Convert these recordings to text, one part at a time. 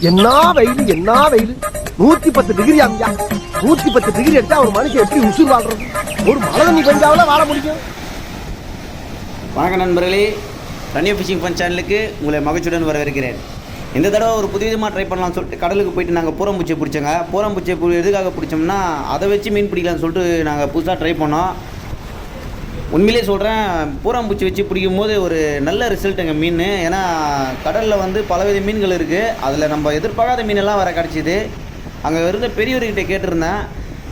என்ன வெயில் என்ன வெயில் 110 டிகிரி அம்யா 110 டிகிரி அடிச்சா ஒரு மனுஷன் எப்படி உசுர் வாழ்றது ஒரு மழை தண்ணி பெஞ்சாவில் வாழ முடியும். வணக்கம் நண்பர்களே, தனியா ஃபிஷிங் ஃபன் சேனலுக்கு உங்களை மகிழ்ச்சியுடன் வரவேற்கிறேன். இந்த தடவை ஒரு புது விதமாக ட்ரை பண்ணலாம்னு சொல்லிட்டு கடலுக்கு போயிட்டு நாங்கள் பூரம்பூச்சியை பிடிச்சோங்க. பூரம்பூச்சியை எதுக்காக பிடிச்சோம்னா அதை வச்சு மீன் பிடிக்கலாம்னு சொல்லிட்டு நாங்கள் புதுசாக ட்ரை பண்ணோம். உண்மையிலே சொல்கிறேன், பூராம்பூச்சி வச்சு பிடிக்கும் போது ஒரு நல்ல ரிசல்ட்டுங்க மீன். ஏன்னா கடலில் வந்து பலவித மீன்கள் இருக்குது. அதில் நம்ம எதிர்பார்க்காத மீனெல்லாம் வர கிடச்சிது. அங்கே இருந்த பெரியவர்கிட்ட கேட்டிருந்தேன்.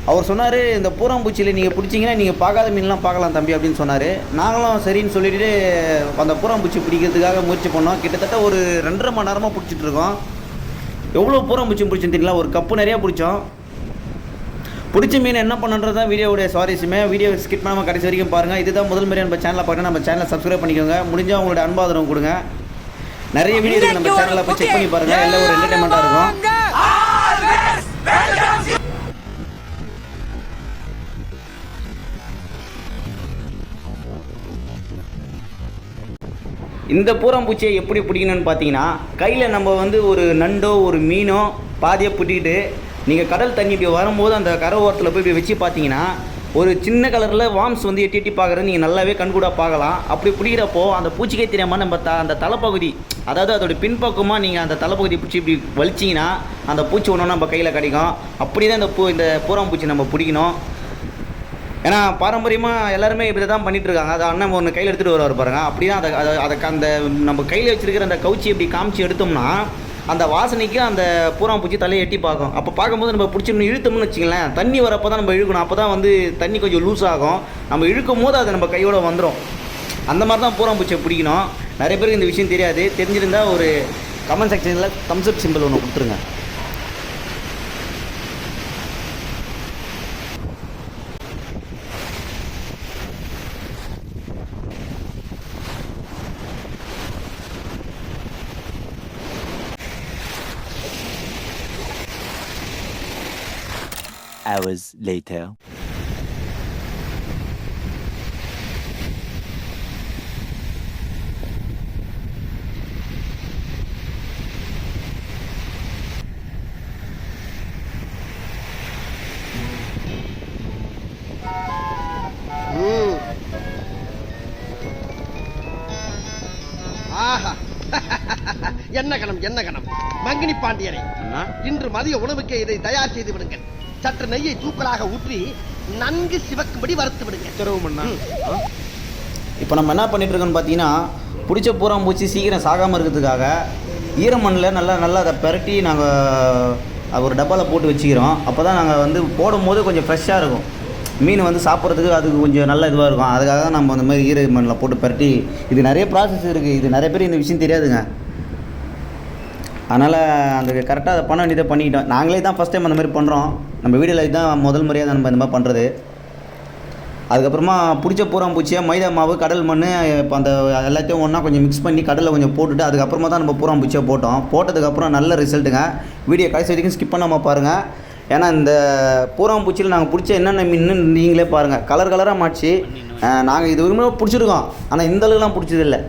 அவர் சொன்னார், இந்த பூராம்பூச்சியில் நீங்கள் பிடிச்சிங்கன்னா நீங்கள் பார்க்காத மீன்லாம் பார்க்கலாம் தம்பி அப்படின்னு சொன்னார். நாங்களும் சரின்னு சொல்லிட்டு அந்த பூராம்பூச்சி பிடிக்கிறதுக்காக முயற்சி பண்ணோம். கிட்டத்தட்ட ஒரு 2.5 மணி நேரமாக பிடிச்சிட்ருக்கோம். எவ்வளோ பூராம்பூச்சி பிடிச்சோன்னு தெரியல, ஒரு கப்பு நிறையா பிடிச்சோம். பிடிச்ச மீன் என்ன பண்ணுறது தான் வீடியோவுடைய சுவாரஸ்யமே. வீடியோ ஸ்கிப் பண்ணாமல் கடைசி வரைக்கும் பாருங்கள். இதுதான் முதல் முறையாக நம்ம சேனலில் பார்க்கணும், நம்ம சேனலை சப்ஸ்கிரைப் பண்ணிக்கோங்க. முடிஞ்சால் உங்களோட அன்பாதரவு கொடுங்க. நிறைய வீடியோ இருக்குது நம்ம சேனலில் போய் செக் பண்ணி பாருங்கள். எல்லாம் ஒரு என்டர்டைன்மெண்ட்டாக இருக்கும். இந்த பூராம்பூச்சியை எப்படி பிடிக்கணும்னு பார்த்தீங்கன்னா, கையில் நம்ம வந்து ஒரு நண்டோ ஒரு மீனோ பாதியாக பிடிக்கிட்டு நீங்கள் கடல் தண்ணி இப்படி வரும்போது அந்த கரை ஓரத்தில் போய் இப்படி வச்சு பார்த்தீங்கன்னா ஒரு சின்ன கலரில் வாம்ஸ் வந்து எட்டி எட்டி பார்க்குறது நீங்கள் நல்லாவே கண்கூடாக பார்க்கலாம். அப்படி பிடிக்கிறப்போ அந்த பூச்சிக்கே தெரியாமல் நம்ம அந்த தலைப்பகுதி, அதாவது அதோட பின்பக்கமாக நீங்கள் அந்த தலைப்பகுதி பிடிச்சி இப்படி வலிச்சிங்கன்னா அந்த பூச்சி ஒன்று நம்ம கையில் கிடைக்கும். அப்படி தான் இந்த பூராம்பூச்சி நம்ம பிடிக்கணும். ஏன்னா பாரம்பரியமாக எல்லாருமே இப்படி தான் பண்ணிகிட்ருக்காங்க. அதை அண்ணன் ஒன்று கையில் எடுத்துகிட்டு வருவார் பாருங்கள். அப்படி தான் அதை அந்த நம்ம கையில் வச்சுருக்கிற அந்த கவுச்சி இப்படி காமிச்சு எடுத்தோம்னா அந்த வாசனைக்கு அந்த பூராம்பூச்சி தலையை எட்டி பார்க்கும். அப்போ பார்க்கும்போது நம்ம பிடிச்சிருந்து இழுத்தோம்னு வச்சிங்களேன், தண்ணி வரப்போ தான் நம்ம இழுக்கணும். அப்போ தான் வந்து தண்ணி கொஞ்சம் லூஸ் ஆகும். நம்ம இழுக்கும் போது அது நம்ம கையோடு வந்துடும். அந்த மாதிரி தான் பூராம்பூச்சியை பிடிக்கணும். நிறைய பேருக்கு இந்த விஷயம் தெரியாது. தெரிஞ்சிருந்தால் ஒரு கமெண்ட் செக்ஷனில் தம்ஸ் அப் சிம்பிள் ஒன்று கொடுத்துருங்க. Hours later. ஆஹா என்ன கணம் மங்கினி பாண்டியனை இன்று மதிய உணவுக்கு இதை தயார் செய்து விடுங்கள். சற்று நெய்யை தூக்கலாக ஊற்றி நன்கு சிவக்கும்படி வறுத்து விடுங்க. இப்போ நம்ம என்ன பண்ணிட்டு இருக்கோம்னு பார்த்தீங்கன்னா, பிடிச்ச பூராம்பூச்சி சீக்கிரம் சாகாமல் இருக்கிறதுக்காக ஈரமண்ணில் நல்லா அதை பெரட்டி நாங்கள் ஒரு டப்பாவில் போட்டு வச்சுக்கிறோம். அப்போ தான் நாங்கள் வந்து போடும்போது கொஞ்சம் ஃப்ரெஷ்ஷாக இருக்கும். மீன் வந்து சாப்பிட்றதுக்கு அதுக்கு கொஞ்சம் நல்ல இதுவாக இருக்கும். அதுக்காக தான் நம்ம அந்த மாதிரி ஈர மண்ணில் போட்டு பெரட்டி. இது நிறைய ப்ராசஸ் இருக்குது. இது நிறைய பேர் இந்த விஷயம் தெரியாதுங்க. அதனால் அந்த கரெக்டாக அதை பண்ண வேண்டியதை பண்ணிக்கிட்டோம். நாங்களே தான் ஃபஸ்ட் டைம் அந்த மாதிரி பண்ணுறோம். நம்ம வீடியோவில் இதுதான் முதல் முறையாக தான் நம்ம இந்த மாதிரி பண்ணுறது. அதுக்கப்புறமா பிடிச்ச பூராம்பூச்சியாக மைதா மாவு, கடல் மண், இப்போ அந்த எல்லாத்தையும் ஒன்றா கொஞ்சம் மிக்ஸ் பண்ணி கடலில் கொஞ்சம் போட்டுட்டு அதுக்கப்புறமா தான் நம்ம பூராம்பூச்சியாக போட்டோம். போட்டதுக்கப்புறம் நல்ல ரிசல்ட்டுங்க. வீடியோ கடைசி வரைக்கும் ஸ்கிப் பண்ணாமல் பாருங்கள். ஏன்னா இந்த பூராம்பூச்சியில் நாங்கள் பிடிச்ச என்னென்ன மீன் நீங்களே பாருங்கள். கலராக மாச்சு. நாங்கள் இது வரைக்கும் பிடிச்சிருக்கோம், ஆனால் இந்த அளவுக்குலாம் பிடிச்சதில்லை.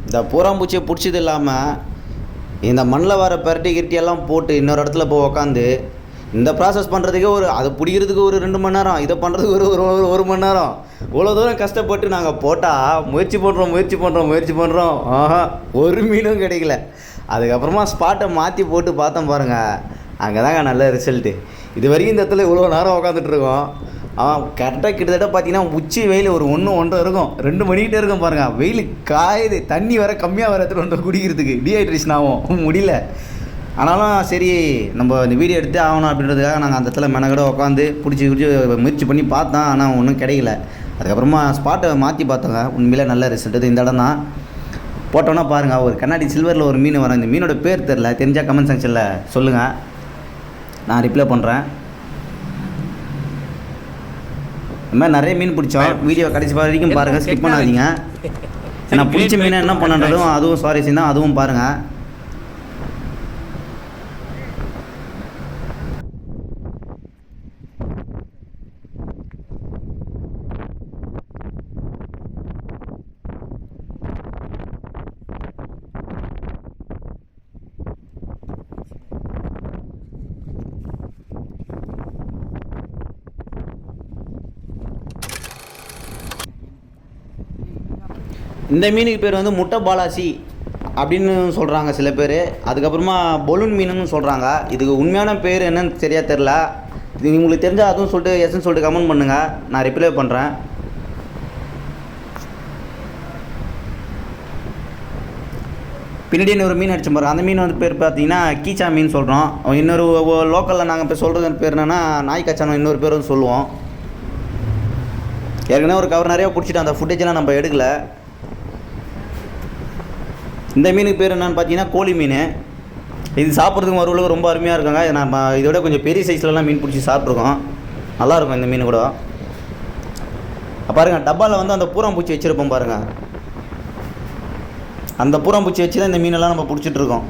இந்த பூராம்பூச்சியை பிடிச்சது இல்லாமல் இந்த மண்ணில் வர பெரட்டி கிரட்டியெல்லாம் போட்டு இன்னொரு இடத்துல போய் உக்காந்து இந்த ப்ராசஸ் பண்ணுறதுக்கே அது பிடிக்கிறதுக்கு ஒரு 2 மணி நேரம், இதை பண்ணுறதுக்கு ஒரு மணி நேரம். இவ்வளோ தூரம் கஷ்டப்பட்டு நாங்கள் போட்டால் முயற்சி பண்ணுறோம். ஒரு மீனும் கிடைக்கல. அதுக்கப்புறமா ஸ்பாட்டை மாற்றி போட்டு பார்த்தோம் பாருங்கள், அங்கே தாங்க நல்ல ரிசல்ட்டு. இது வரைக்கும் இந்த இடத்துல இவ்வளோ நேரம் உட்காந்துட்ருக்கோம். கரெக்டாக கிட்டத்தட்ட பார்த்தீங்கன்னா உச்சி வெயில் ஒரு 1-1:30 இருக்கும், 2 மணிக்கிட்டே இருக்கும் பாருங்கள். வெயில் காயுது, தண்ணி வர கம்மியாக வர எடுத்துகிட்டு குடிக்கிறதுக்கு டீஹைட்ரேஷன் ஆகும், முடியல. ஆனாலும் சரி நம்ம இந்த வீடியோ எடுத்து ஆகணும் அப்படின்றதுக்காக நாங்கள் அந்த இடத்துல மெனக்கட உட்காந்து பிடிச்சி முயற்சி பண்ணி பார்த்தோம். ஆனால் ஒன்றும் கிடைக்கல. அதுக்கப்புறமா ஸ்பாட்டை மாற்றி பார்த்தோங்க, உண்மையிலே நல்ல ரிசல்ட்டு. இந்த இடம் தான் போட்டோன்னா பாருங்கள், ஒரு கண்ணாடி சில்வரில் ஒரு மீன் வரும். இந்த மீனோட பேர் தெரில, தெரிஞ்சால் கமெண்ட் செக்ஷனில் சொல்லுங்கள், நான் ரிப்ளை பண்ணுறேன். இந்த மாதிரி நிறைய மீன் பிடிச்சோம். வீடியோ கடைசி வரைக்கும் பாருங்கள், ஸ்கிப் பண்ணாதீங்க. ஏன்னா பிடிச்ச மீனை என்ன பண்ணுறதும் அதுவும் சுவாரஸ்யம் தான், அதுவும் பாருங்கள். இந்த மீனுக்கு பேர் வந்து முட்டை பாலாசி அப்படின்னு சொல்கிறாங்க சில பேர். அதுக்கப்புறமா பொலூன் மீனுன்னு சொல்கிறாங்க. இதுக்கு உண்மையான பேர் என்னன்னு சரியாக தெரில. இது உங்களுக்கு தெரிஞ்சால் அதுவும் சொல்லிட்டு எஸ்ன்னு சொல்லிட்டு கமெண்ட் பண்ணுங்கள், நான் ரிப்ளை பண்ணுறேன். பின்னாடி ஒரு மீன் அடிச்சு பாருங்க. அந்த மீன் வந்து பேர் பார்த்தீங்கன்னா கீச்சா மீன் சொல்கிறோம். இன்னொரு லோக்கலில் நாங்கள் இப்போ சொல்கிறது பேர் என்னென்னா நாய் கச்சானோ, இன்னொரு பேர் வந்து சொல்லுவோம். ஏற்கனவே ஒரு கவர் நிறையா பிடிச்சிட்டு அந்த ஃபுட்டேஜெலாம் நம்ம எடுக்கல. இந்த மீனுக்கு பேர் என்னென்னு பார்த்தீங்கன்னா கோழி மீன். இது சாப்பிட்றதுக்கு மறுபடியும் ரொம்ப அருமையாக இருக்குங்க. நம்ம இதோட கொஞ்சம் பெரிய சைஸ்லலாம் மீன் பிடிச்சி சாப்பிட்ருக்கோம், நல்லாயிருக்கும் இந்த மீன் கூட. பாருங்கள், டப்பாவில் வந்து அந்த பூராம்பூச்சி வச்சுருப்போம் பாருங்கள். அந்த பூராம்பூச்சி வச்சு தான் இந்த மீனெல்லாம் நம்ம பிடிச்சிட்ருக்கோம்.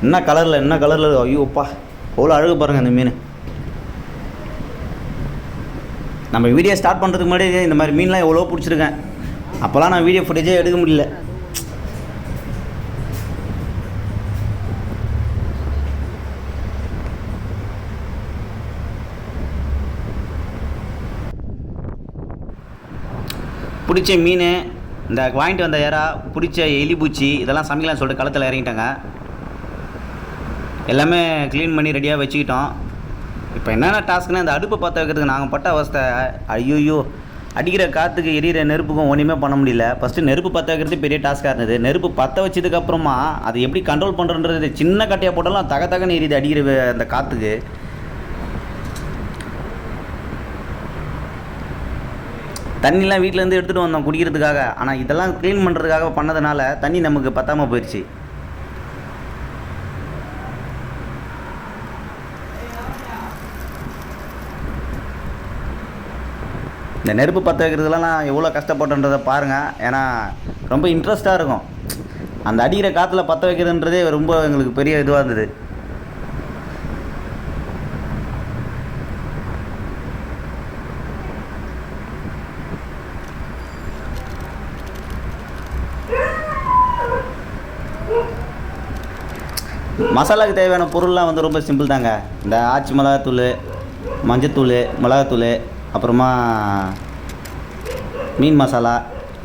என்ன கலரில் ஐயோப்பா எவ்வளோ அழகு பாருங்கள் இந்த மீன். நம்ம வீடியோ ஸ்டார்ட் பண்ணுறதுக்கு முன்னாடி இந்த மாதிரி மீன்லாம் எவ்வளோ பிடிச்சிருக்கேன். அப்போல்லாம் நான் வீடியோ ஃபுட்டேஜே எடுக்க முடியல. பிடிச்ச மீன், இந்த வாங்கிட்டு வந்த இறா, பிடிச்ச எலிபூச்சி இதெல்லாம் சமைக்கலாம் சொல்லிட்டு களத்தில் இறங்கிட்டாங்க. எல்லாமே க்ளீன் பண்ணி ரெடியாக வச்சுக்கிட்டோம். இப்போ என்னென்ன டாஸ்க்குன்னா, இந்த அடுப்பை பற்ற வைக்கிறதுக்கு நாங்கள் பட்ட அவஸ்தை. ஐயோயோ, அடிக்கிற காற்றுக்கு எரியிற நெருப்புக்கும் ஒன்றுமே பண்ண முடியல. ஃபஸ்ட்டு நெருப்பு பற்ற வைக்கிறது பெரிய டாஸ்க்காக இருந்தது. நெருப்பு பற்ற வச்சதுக்கப்புறமா அதை எப்படி கண்ட்ரோல் பண்ணுறன்றது, சின்ன கட்டையாக போட்டாலும் தகன்னு எரியுது அடிக்கிற அந்த காற்றுக்கு. தண்ணிலாம் வீட்டிலேருந்து எடுத்துகிட்டு வந்தோம் குடிக்கிறதுக்காக. ஆனால் இதெல்லாம் க்ளீன் பண்ணுறதுக்காக பண்ணதுனால தண்ணி நமக்கு பற்றாமல் போயிடுச்சு. இந்த நெருப்பு பற்ற வைக்கிறதுலாம் நான் எவ்வளோ கஷ்டப்பட்டேன்றதை பாருங்கள். ஏன்னா ரொம்ப இன்ட்ரெஸ்ட்டாக இருக்கும். அந்த அடிக்கிற காற்றுல பற்ற வைக்கிறதுன்றதே ரொம்ப எங்களுக்கு பெரிய இதுவாக இருந்தது. மசாலாவுக்கு தேவையான பொருள்லாம் வந்து ரொம்ப சிம்பிள் தாங்க. இந்த ஆச்சி மிளகாத்தூள், மஞ்சத்தூள், மிளகாத்தூள், அப்புறமா மீன் மசாலா,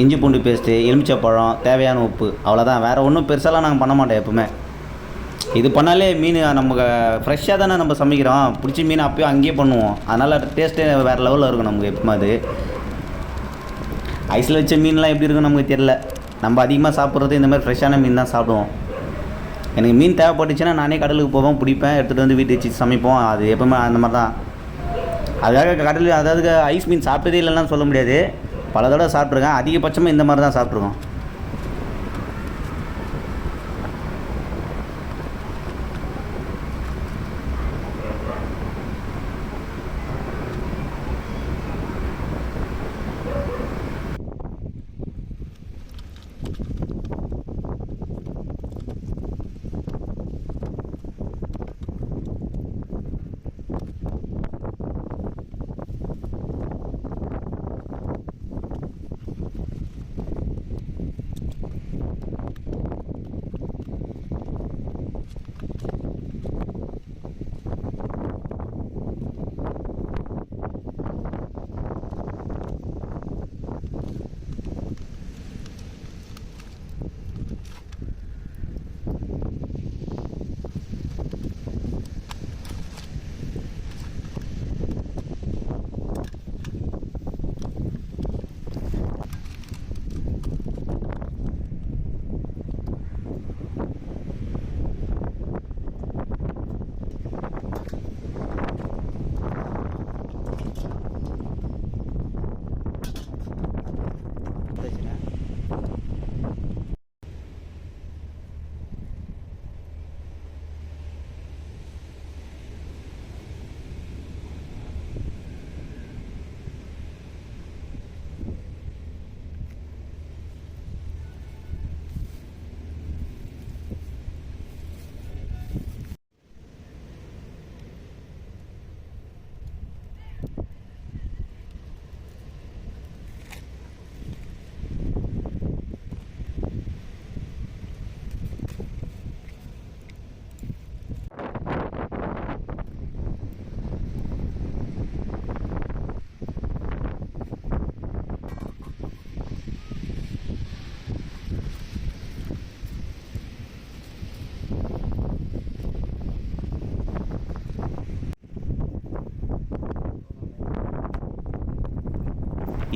இஞ்சி பூண்டு பேஸ்ட்டு, எலுமிச்சப்பழம், தேவையான உப்பு, அவ்வளோதான். வேறு ஒன்றும் பெருசாலாம் நாங்கள் பண்ண மாட்டோம் எப்போவுமே. இது பண்ணாலே மீன் நமக்கு ஃப்ரெஷ்ஷாக தானே நம்ம சமைக்கிறோம். பிடிச்சி மீன் அப்போயே அங்கேயே பண்ணுவோம். அதனால் டேஸ்ட்டே வேறு லெவலில் இருக்கும் நமக்கு எப்பவுமே. அது ஐஸில் வச்ச மீன்லாம் எப்படி இருக்கும் நமக்கு தெரில. நம்ம அதிகமாக சாப்பிட்றது இந்த மாதிரி ஃப்ரெஷ்ஷான மீன் தான் சாப்பிடுவோம். எனக்கு மீன் தேவைப்பட்டுச்சுன்னா நானே கடலுக்கு போவோம், பிடிப்பேன், எடுத்துகிட்டு வந்து வீட்டு வச்சு சமைப்போம். அது எப்போவுமே அந்த மாதிரி தான். அதுக்காக கடல், அதாவது ஐஸ் மீன் சாப்பிட்டதே இல்லைன்னா சொல்ல முடியாது. பல தடவை சாப்பிட்ருக்கேன். அதிகபட்சமாக இந்த மாதிரி தான் சாப்பிட்ருக்கோம்.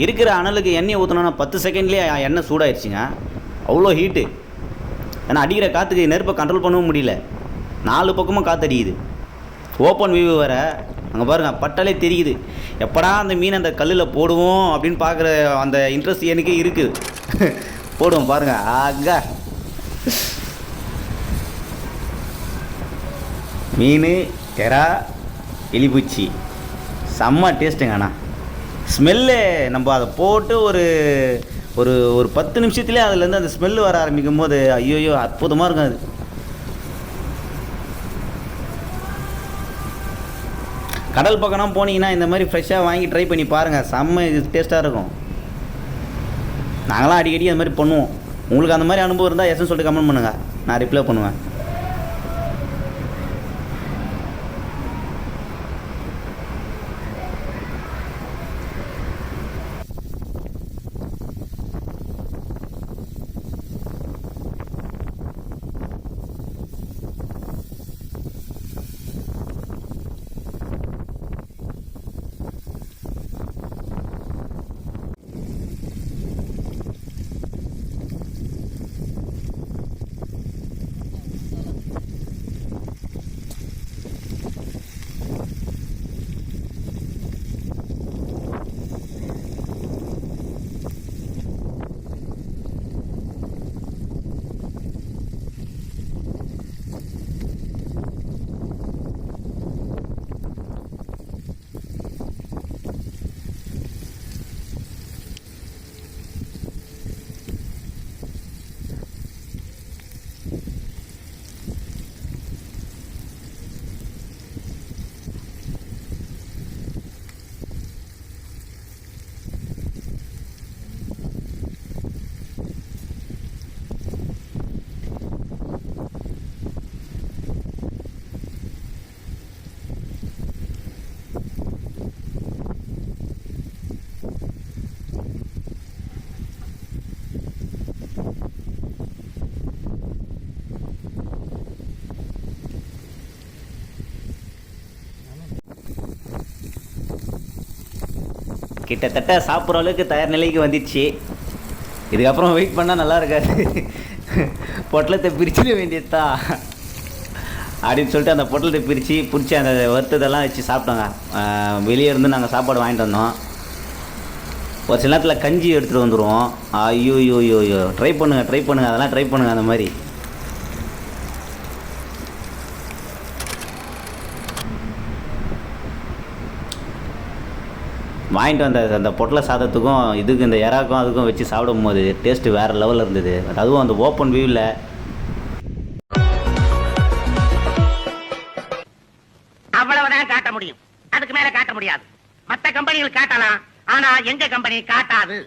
இருக்கிற அனலுக்கு எண்ணெயை ஊற்றினோன்னா 10 செகண்ட்லேயே எண்ணெய் சூடாயிடுச்சுங்க. அவ்வளோ ஹீட்டு. ஏன்னா அடிக்கிற காற்றுக்கு நெருப்பை கண்ட்ரோல் பண்ணவும் முடியல. 4 பக்கமும் காற்றடிக்குது. ஓப்பன் வியூ வேறு. அங்கே பாருங்கள், பட்டாலே தெரியுது. எப்படா அந்த மீன் அந்த கல்லில் போடுவோம் அப்படின்னு பார்க்குற அந்த இன்ட்ரெஸ்ட் எனக்கு இருக்குது. போடுவோம் பாருங்கள். ஆகா, மீன், எறா, எலிப்பூச்சி செம்ம டேஸ்ட்டுங்க. அண்ணா ஸ்மெல்லு நம்ம அதை போட்டு ஒரு ஒரு ஒரு 10 நிமிஷத்துலேயே அதுலேருந்து அந்த ஸ்மெல்லு வர ஆரம்பிக்கும் போது ஐயோயோ அற்புதமாக இருக்கும். அது கடல் பக்கம்னா போனீங்கன்னா இந்த மாதிரி ஃப்ரெஷ்ஷாக வாங்கி ட்ரை பண்ணி பாருங்கள். செம்ம டேஸ்ட்டாக இருக்கும். நாங்களாம் அடிக்கடி அந்த மாதிரி பண்ணுவோம். உங்களுக்கு அந்த மாதிரி அனுபவம் இருந்தால் எஸ்ன்னு சொல்லிட்டு கமெண்ட் பண்ணுங்கள், நான் ரிப்ளை பண்ணுவேன். கிட்டத்தட்ட சாப்பிட்ற அளவுக்கு தயார் நிலைக்கு வந்துடுச்சு. இதுக்கப்புறம் வெயிட் பண்ணால் நல்லா இருக்காது. பொட்டலத்தை பிரிச்சிட வேண்டியதா அப்படின்னு சொல்லிட்டு அந்த பொட்டலத்தை பிடிச்சி அந்த வறுத்ததெல்லாம் வச்சு சாப்பிட்டோங்க. வெளியே இருந்து நாங்கள் சாப்பாடு வாங்கிட்டு வந்தோம். ஒரு சில நேரத்தில் கஞ்சி எடுத்துகிட்டு வந்துடுவோம். ஐயோ ட்ரை பண்ணுங்கள் அதெல்லாம் ட்ரை பண்ணுங்கள். அந்த மாதிரி வாங்கிட்டு வந்த அந்த பொட்டலை சாதத்துக்கும் இதுக்கு இந்த எறாக்கும் அதுக்கும் வச்சு சாப்பிடும் போது டேஸ்ட்டு வேறு லெவலில் இருந்தது. அதுவும் அந்த ஓப்பன் வியூவில். அவ்வளவுதான் காட்ட முடியும், அதுக்கு மேல காட்ட முடியாது. மற்ற கம்பெனிகள் காட்டலாம், ஆனா எங்க கம்பெனி காட்டாது.